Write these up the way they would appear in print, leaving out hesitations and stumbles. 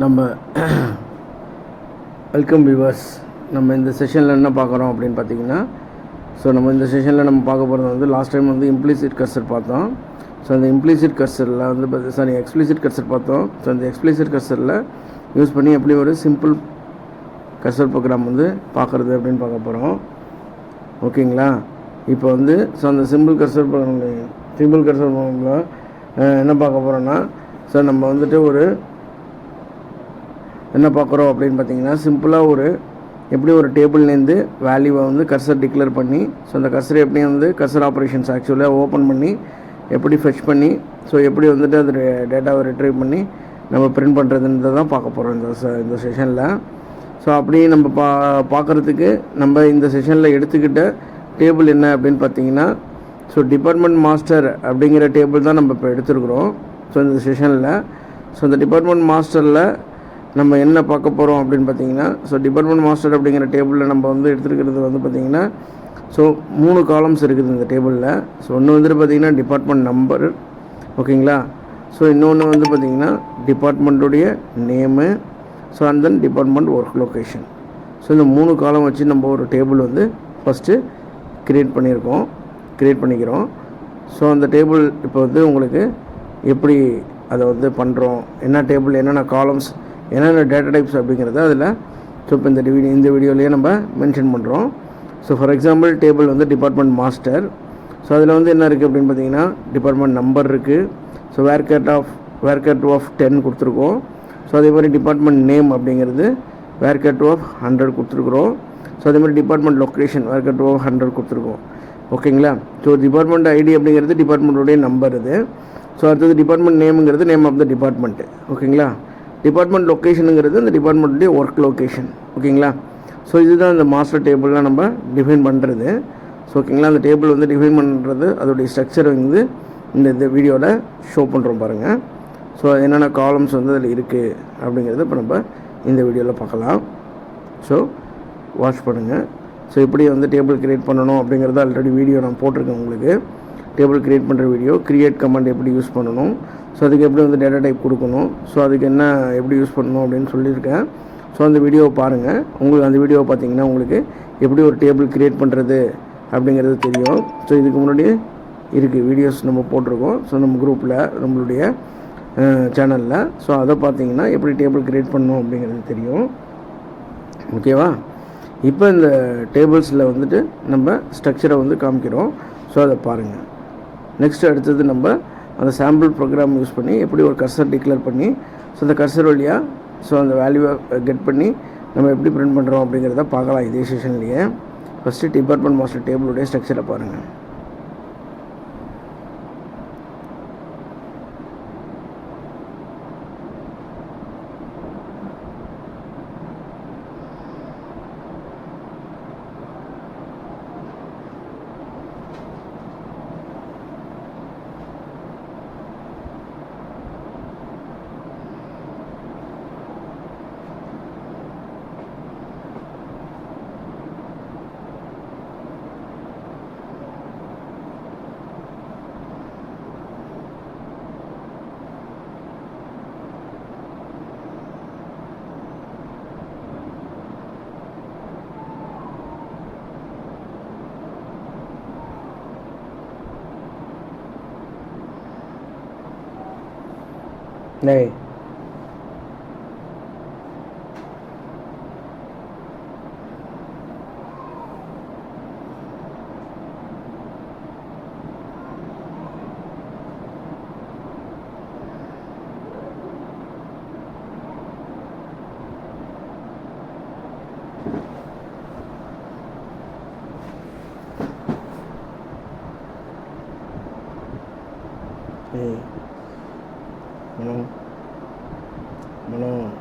நம்ம welcome viewers. நம்ம இந்த செஷனில் என்ன பார்க்குறோம் அப்படின்னு பார்த்தீங்கன்னா, நம்ம இந்த செஷனில் நம்ம பார்க்க போகிறது வந்து லாஸ்ட் டைம் வந்து இம்ப்ளிசிட் கர்சர் பார்த்தோம். அந்த இம்ப்ளிசிட் கர்சரில் வந்து எக்ஸ்பிளிசிட் கர்சர் பார்த்தோம். அந்த எக்ஸ்பிளிசிட் கர்சரில் யூஸ் பண்ணி எப்படி ஒரு சிம்பிள் கர்சர் ப்ரோக்ராம் வந்து பார்க்குறது அப்படின்னு பார்க்க போகிறோம். ஓகேங்களா? இப்போ வந்து அந்த சிம்பிள் கர்சர் ப்ரோக்ராமில் என்ன பார்க்க போகிறோன்னா, நம்ம வந்துட்டு ஒரு என்ன பார்க்குறோம் அப்படின்னு பார்த்தீங்கன்னா, சிம்பிளாக ஒரு எப்படி ஒரு டேபிள்லேருந்து வேல்யூவை வந்து கர்சர் டிக்ளேர் பண்ணி அந்த கர்சரை எப்படி வந்து கர்சர் ஆப்ரேஷன்ஸ் ஆக்சுவலாக ஓப்பன் பண்ணி எப்படி ஃபெச் பண்ணி எப்படி வந்துட்டு அது டேட்டாவை ரிட்ரைவ் பண்ணி நம்ம பிரிண்ட் பண்ணுறதுன்றதை தான் பார்க்க போகிறோம் இந்த செஷனில். அப்படி நம்ம பார்க்குறதுக்கு நம்ம இந்த செஷனில் எடுத்துக்கிட்ட டேபிள் என்ன அப்படின்னு பார்த்தீங்கன்னா, டிபார்ட்மெண்ட் மாஸ்டர் அப்படிங்கிற டேபிள் தான் நம்ம இப்போ எடுத்துருக்குறோம் இந்த செஷனில். இந்த டிபார்ட்மெண்ட் மாஸ்டரில் நம்ம என்ன பார்க்க போகிறோம் அப்படின்னு பார்த்தீங்கன்னா, டிபார்ட்மெண்ட் மாஸ்டர் அப்படிங்கிற டேபிளில் நம்ம வந்து எடுத்துருக்கிறது வந்து பார்த்திங்கன்னா 3 காலம்ஸ் இருக்குது இந்த டேபிளில். ஒன்று வந்துட்டு பார்த்திங்கன்னா டிபார்ட்மெண்ட் நம்பர், ஓகேங்களா? இன்னொன்று வந்து பார்த்திங்கன்னா டிபார்ட்மெண்ட்டுடைய name, and then department work location. இந்த 3 காலம் வச்சு நம்ம ஒரு டேபிள் வந்து ஃபஸ்ட்டு க்ரியேட் பண்ணிக்கிறோம். அந்த டேபிள் இப்போ வந்து உங்களுக்கு எப்படி அதை வந்து பண்ணுறோம், என்ன டேபிள், என்னென்ன காலம்ஸ், என்னென்ன டேட்டா டைப்ஸ் அப்படிங்கிறத அதில் இப்போ இந்த வீடியோலேயே நம்ம மென்ஷன் பண்ணுறோம். ஃபார் எக்ஸாம்பிள் டேபிள் வந்து டிபார்ட்மெண்ட் மாஸ்டர். அதில் வந்து என்ன இருக்குது அப்படின்னு பார்த்தீங்கன்னா, டிபார்ட்மெண்ட் நம்பர் இருக்குது. வேர்கேட் ஆஃப் 10 கொடுத்துருக்கோம். அதே மாதிரி டிபார்ட்மெண்ட் நேம் அப்படிங்கிறது வேர்கேட் ஆஃப் 100 கொடுத்துருக்குறோம். அதே மாதிரி டிபார்ட்மெண்ட் லொக்கேஷன் வேர்கேட் ஆஃப் 100 கொடுத்துருக்கோம், ஓகேங்களா? டிபார்ட்மெண்ட் ஐடி அப்படிங்கிறது டிபார்ட்மெண்ட்டுடைய நம்பர் இது. அடுத்தது டிபார்ட்மெண்ட் நேமுங்கிறது நேம் ஆஃப் த டிபார்ட்மெண்ட்டு, ஓகேங்களா? டிபார்ட்மெண்ட் லொக்கேஷனுங்கிறது அந்த டிபார்ட்மெண்ட்டுடைய ஒர்க் லொக்கேஷன், ஓகேங்களா? இதுதான் இந்த மாஸ்டர் டேபிளில் நம்ம டிஃபைன் பண்ணுறது. ஓகேங்களா? அந்த டேபிள் வந்து டிஃபைன் பண்ணுறது அதோடைய ஸ்ட்ரக்சர் வந்து இந்த வீடியோவில் ஷோ பண்ணுறோம் பாருங்கள். என்னென்ன காலம்ஸ் வந்து அதில் இருக்குது அப்படிங்கிறது இப்போ நம்ம இந்த வீடியோவில் பார்க்கலாம். வாட்ச் பண்ணுங்கள். எப்படி வந்து டேபிள் க்ரியேட் பண்ணணும் அப்படிங்கிறத ஆல்ரெடி வீடியோ நான் போட்டிருக்கேன் உங்களுக்கு. டேபிள் க்ரியேட் பண்ணுற வீடியோ, க்ரியேட் கமாண்ட் எப்படி யூஸ் பண்ணணும், அதுக்கு எப்படி வந்து டேட்டா டைப் கொடுக்கணும், அதுக்கு என்ன எப்படி யூஸ் பண்ணணும் அப்படின்னு சொல்லியிருக்கேன். அந்த வீடியோவை பாருங்கள். உங்களுக்கு அந்த வீடியோவை பார்த்தீங்கன்னா உங்களுக்கு எப்படி ஒரு டேபிள் க்ரியேட் பண்ணுறது அப்படிங்கிறது தெரியும். இதுக்கு முன்னாடி இருக்குது வீடியோஸ் நம்ம போட்டிருக்கோம் நம்ம குரூப்பில், நம்மளுடைய சேனலில். அதை பார்த்தீங்கன்னா எப்படி டேபிள் க்ரியேட் பண்ணணும் அப்படிங்கிறது தெரியும், ஓகேவா? இப்போ இந்த டேபிள்ஸில் வந்துட்டு நம்ம ஸ்ட்ரக்சரை வந்து காமிக்கிறோம். அதை பாருங்கள். நெக்ஸ்ட் அடுத்தது நம்ம அந்த சாம்பிள் ப்ரோக்ராம் யூஸ் பண்ணி எப்படி ஒரு கர்சர் டிக்ளேர் பண்ணி அந்த கர்சர் வழியாக அந்த வேல்யூவை கெட் பண்ணி நம்ம எப்படி பிரிண்ட் பண்ணுறோம் அப்படிங்கிறத பார்க்கலாம் இதே செஷன்லேயே. ஃபஸ்ட்டு டிபார்ட்மெண்ட் மாஸ்டர் டேபிளுடைய ஸ்ட்ரக்சரை பாருங்கள். नहीं Mana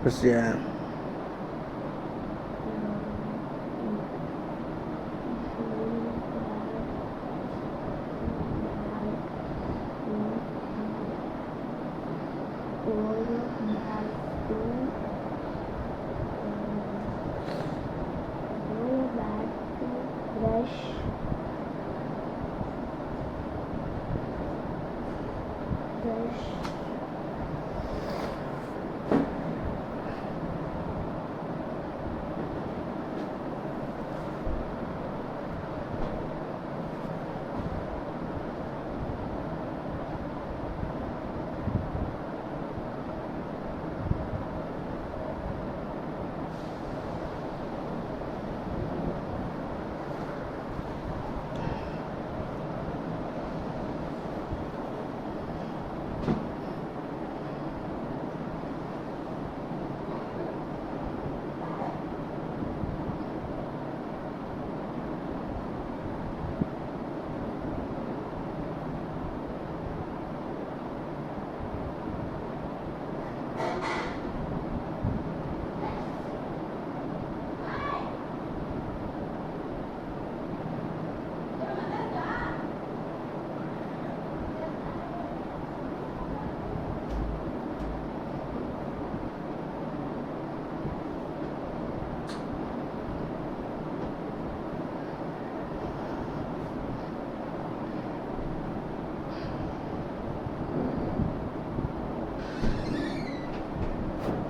ஃபஸ்ட்டு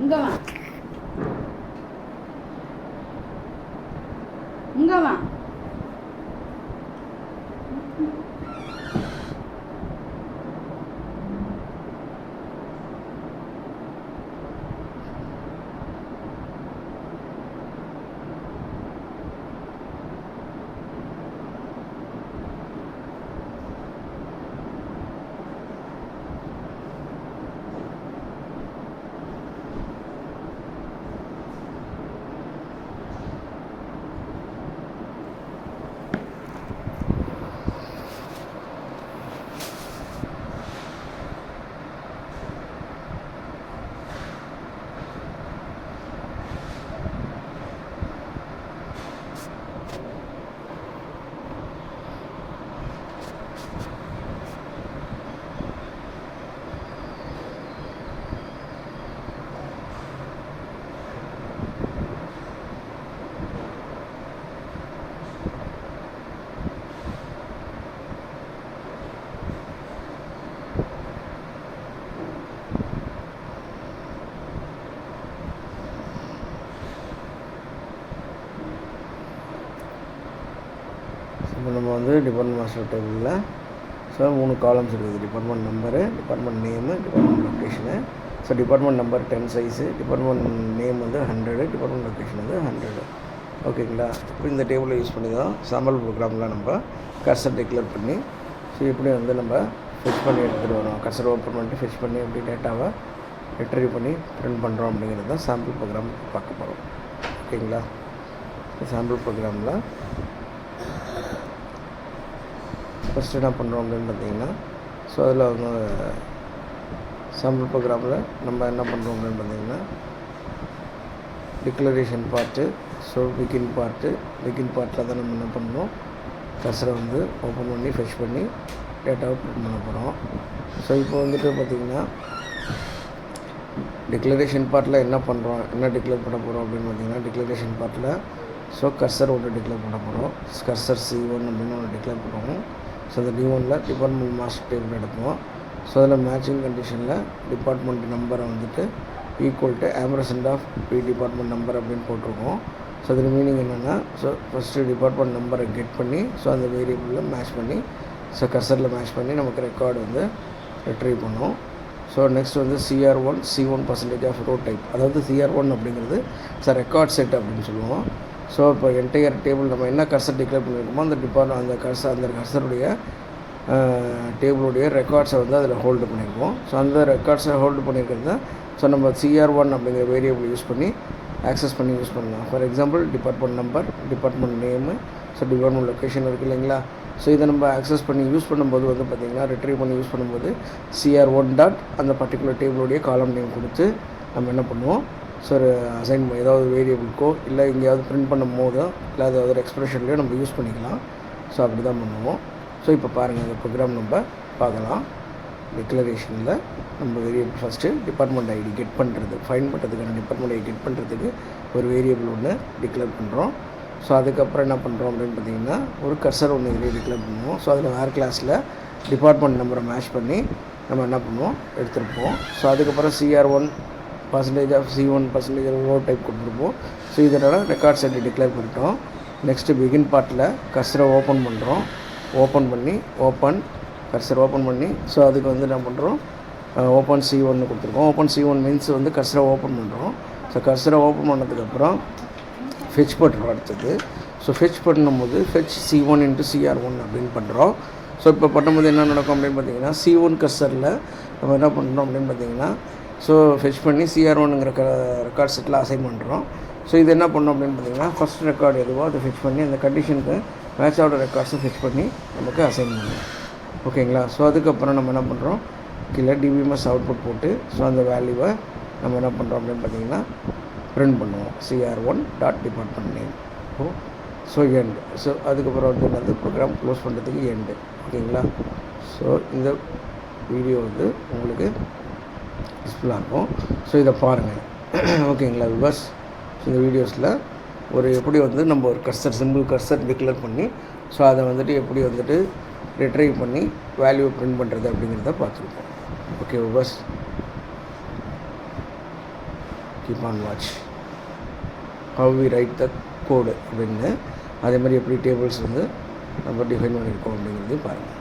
இங்கே வா இங்கே வா இப்போ நம்ம வந்து டிபார்ட்மெண்ட் மாஸ்டர் டேபிளில் ஸோ 3 காலம்ஸ் இருக்குது. Department number, department name, department location. So department number 10 size, department name வந்து 100, டிபார்ட்மெண்ட் லொக்கேஷன் வந்து 100. ஓகேங்களா? இப்போ இந்த டேபிளை யூஸ் பண்ணி தான் சாம்பிள் ப்ரோக்ராமில் நம்ம கர்சர் டிக்ளேர் பண்ணி ஸோ எப்படி வந்து நம்ம ஃபெச் பண்ணி எடுத்துகிட்டு வரோம், கர்சர் ஓப்பன் பண்ணிட்டு ஃபெச் பண்ணி எப்படி டேட்டாவை ரிட்ரீவ் பண்ணி பிரிண்ட் பண்ணுறோம் அப்படிங்கிறது தான் சாம்பிள் ப்ரோக்ராம் பார்க்க போகிறோம். ஓகேங்களா? சாம்பிள் ப்ரோக்ராமில் ஃபஸ்ட்டு என்ன பண்ணுறோம் அப்படின்னு பார்த்தீங்கன்னா ஸோ அதில் வந்து சாம்பிள் ப்ரோக்ராமில் நம்ம என்ன பண்ணுறோம் அப்படின்னு பார்த்தீங்கன்னா டிக்ளரேஷன் பார்ட்டு, ஸோ பிகின் பார்ட்டில் தான் நம்ம என்ன பண்ணுறோம், கர்சரை வந்து ஓப்பன் பண்ணி ஃபெச் பண்ணி டேட்டாவை பிரிண்ட் பண்ண போகிறோம். ஸோ இப்போ வந்துட்டு பார்த்திங்கன்னா டிக்ளரேஷன் பார்ட்டில் என்ன பண்ணுறோம், என்ன டிக்ளேர் பண்ண போகிறோம் அப்படின்னு பார்த்தீங்கன்னா டிக்ளரேஷன் பார்ட்டில் ஸோ கர்சர் ஒன்று டிக்ளேர் பண்ண போகிறோம். கர்சர் C1 அப்படின்னு ஒன்று டிக்ளேர் பண்ணுவோம். ஸோ அந்த D1ல் டிபார்ட்மெண்ட் மாஸ்டர் டேபிள் எடுப்போம். ஸோ அதில் மேட்சிங் கண்டிஷனில் டிபார்ட்மெண்ட் நம்பரை வந்துட்டு equal to ampersand of B department number அப்படின்னு போட்டிருக்கோம். ஸோ அதில் மீனிங் என்னென்னா ஸோ ஃபஸ்ட்டு டிபார்ட்மெண்ட் நம்பரை கெட் பண்ணி ஸோ அந்த வேரியபிளில் மேட்ச் பண்ணி ஸோ கர்சரில் மேட்ச் பண்ணி நமக்கு ரெக்கார்டு வந்து ரிட்ரீவ் பண்ணோம். ஸோ நெக்ஸ்ட் வந்து CR1 C1% of row type, அதாவது CR1 அப்படிங்கிறது ரெக்கார்ட் செட் அப்படின்னு சொல்லுவோம். ஸோ இப்போ என்டையர் டேபிள் நம்ம என்ன கர்சர் டிக்ளேர் பண்ணியிருக்கோமோ அந்த கர்சருடைய டேபிளுடைய ரெக்கார்ட்ஸை வந்து அதில் ஹோல்டு பண்ணியிருக்கோம். ஸோ அந்த ரெக்கார்ட்ஸை ஹோல்டு பண்ணியிருக்கிறது தான் ஸோ நம்ம CR1 அப்படிங்கிற வேரியபிள் யூஸ் பண்ணி ஆக்சஸ் பண்ணி யூஸ் பண்ணலாம். For example department number, department name, so department location இருக்குது இல்லைங்களா. ஸோ இதை நம்ம ஆக்சஸ் பண்ணி யூஸ் பண்ணும்போது வந்து பார்த்திங்கன்னா ரிட்ரீவ் பண்ணி யூஸ் பண்ணும்போது CR1 டாட் அந்த பர்டிகுலர் டேபிளுடைய காலம் நேம் கொடுத்து நம்ம என்ன பண்ணுவோம், சார் அசைன் ஏதாவது வேரியபிள்க்கோ இல்லை எங்கேயாவது பிரிண்ட் பண்ணும் போதோ இல்லை ஏதாவது ஒரு எக்ஸ்ப்ரெஷன்லையோ நம்ம யூஸ் பண்ணிக்கலாம். ஸோ அப்படி தான் பண்ணுவோம். ஸோ இப்போ பாருங்கள் இந்த ப்ரோக்ராம் நம்ம பார்க்கலாம். டிக்ளரேஷனில் நம்ம variable first department ID get பண்ணுறது, ஃபைன் பண்ணுறதுக்கான டிபார்ட்மெண்ட் ஐடி கெட் பண்ணுறதுக்கு ஒரு வேரியபிள் ஒன்று டிக்ளேர் பண்ணுறோம். ஸோ அதுக்கப்புறம் என்ன பண்ணுறோம் அப்படின்னு பார்த்தீங்கன்னா ஒரு கர்சர் ஒன்று இதிலே டிக்ளேர் பண்ணுவோம். ஸோ அதில் வேறு கிளாஸில் டிபார்ட்மெண்ட் நம்பரை மேட்ச் பண்ணி நம்ம என்ன பண்ணுவோம் எடுத்துருப்போம். ஸோ அதுக்கப்புறம் CR1 % C1 % ரோ டைப் கொடுத்துருப்போம். ஸோ இதோட ரெக்கார்ட் செட் டிக்ளேர் பண்ணிட்டோம். நெக்ஸ்ட்டு பிகின் பார்ட்டில் கர்சரை ஓப்பன் பண்ணுறோம். ஓப்பன் பண்ணி கர்சர் ஓப்பன் பண்ணி ஸோ அதுக்கு வந்து என்ன பண்ணுறோம் ஓப்பன் C1 கொடுத்துருக்கோம். ஓப்பன் C1 மீன்ஸ் வந்து கர்சரை ஓப்பன் பண்ணுறோம். ஸோ கர்சரை ஓப்பன் பண்ணதுக்கப்புறம் ஃபெச் பண்ணுறோம் அடுத்தது. ஸோ ஃபெச் பண்ணும்போது ஃபெச் C1 × CR1 அப்படின்னு பண்ணுறோம். ஸோ இப்போ பண்ணும்போது என்ன நடக்கும் அப்படின்னு பார்த்தீங்கன்னா C1 கர்சரில் நம்ம என்ன பண்ணுறோம் அப்படின்னு பார்த்தீங்கன்னா ஸோ ஃபெச் பண்ணி CR1ங்கிற ரெக்கார்ட் செட்டில் அசைன் பண்ணுறோம். ஸோ இது என்ன பண்ணோம் அப்படின்னு பார்த்தீங்கன்னா ஃபஸ்ட் ரெக்கார்டு எதுவோ அதை ஃபெச் பண்ணி அந்த கண்டிஷனுக்கு மேட்ச் ஆகிற ரெக்கார்ட்ஸை ஃபெச் பண்ணி நமக்கு அசைன் பண்ணுவோம். ஓகேங்களா. ஸோ அதுக்கப்புறம் நம்ம என்ன பண்ணுறோம் கீழே DBMS அவுட்புட் போட்டு ஸோ அந்த வேல்யூவை நம்ம என்ன பண்ணுறோம் அப்படின்னு பார்த்தீங்கன்னா பிரிண்ட் பண்ணுவோம். CR1.department name. So end. So அதுக்கப்புறம் வந்து என்னது ப்ரோக்ராம் க்ளோஸ் பண்ணுறதுக்கு எண்டு. ஓகேங்களா. ஸோ இந்த வீடியோ வந்து உங்களுக்கு யூஸ்ஃபுல்லாக இருக்கும். ஸோ இதை பாருங்கள். ஓகேங்களா விவர்ஸ். இந்த வீடியோஸில் ஒரு எப்படி வந்து நம்ம ஒரு சிம்பிள் கர்சர் டிக்ளேர் பண்ணி ஸோ அதை வந்துட்டு எப்படி வந்துட்டு ரிட்ரைவ் பண்ணி வேல்யூ பிரிண்ட் பண்ணுறது அப்படிங்கிறத பார்த்துருக்கோம். Okay viewers, keep on watch how we write the code அப்படின்னு அதே மாதிரி எப்படி டேபிள்ஸ் வந்து நம்ம டிஃபைன் பண்ணியிருக்கோம் அப்படிங்கிறதையும் பாருங்கள்.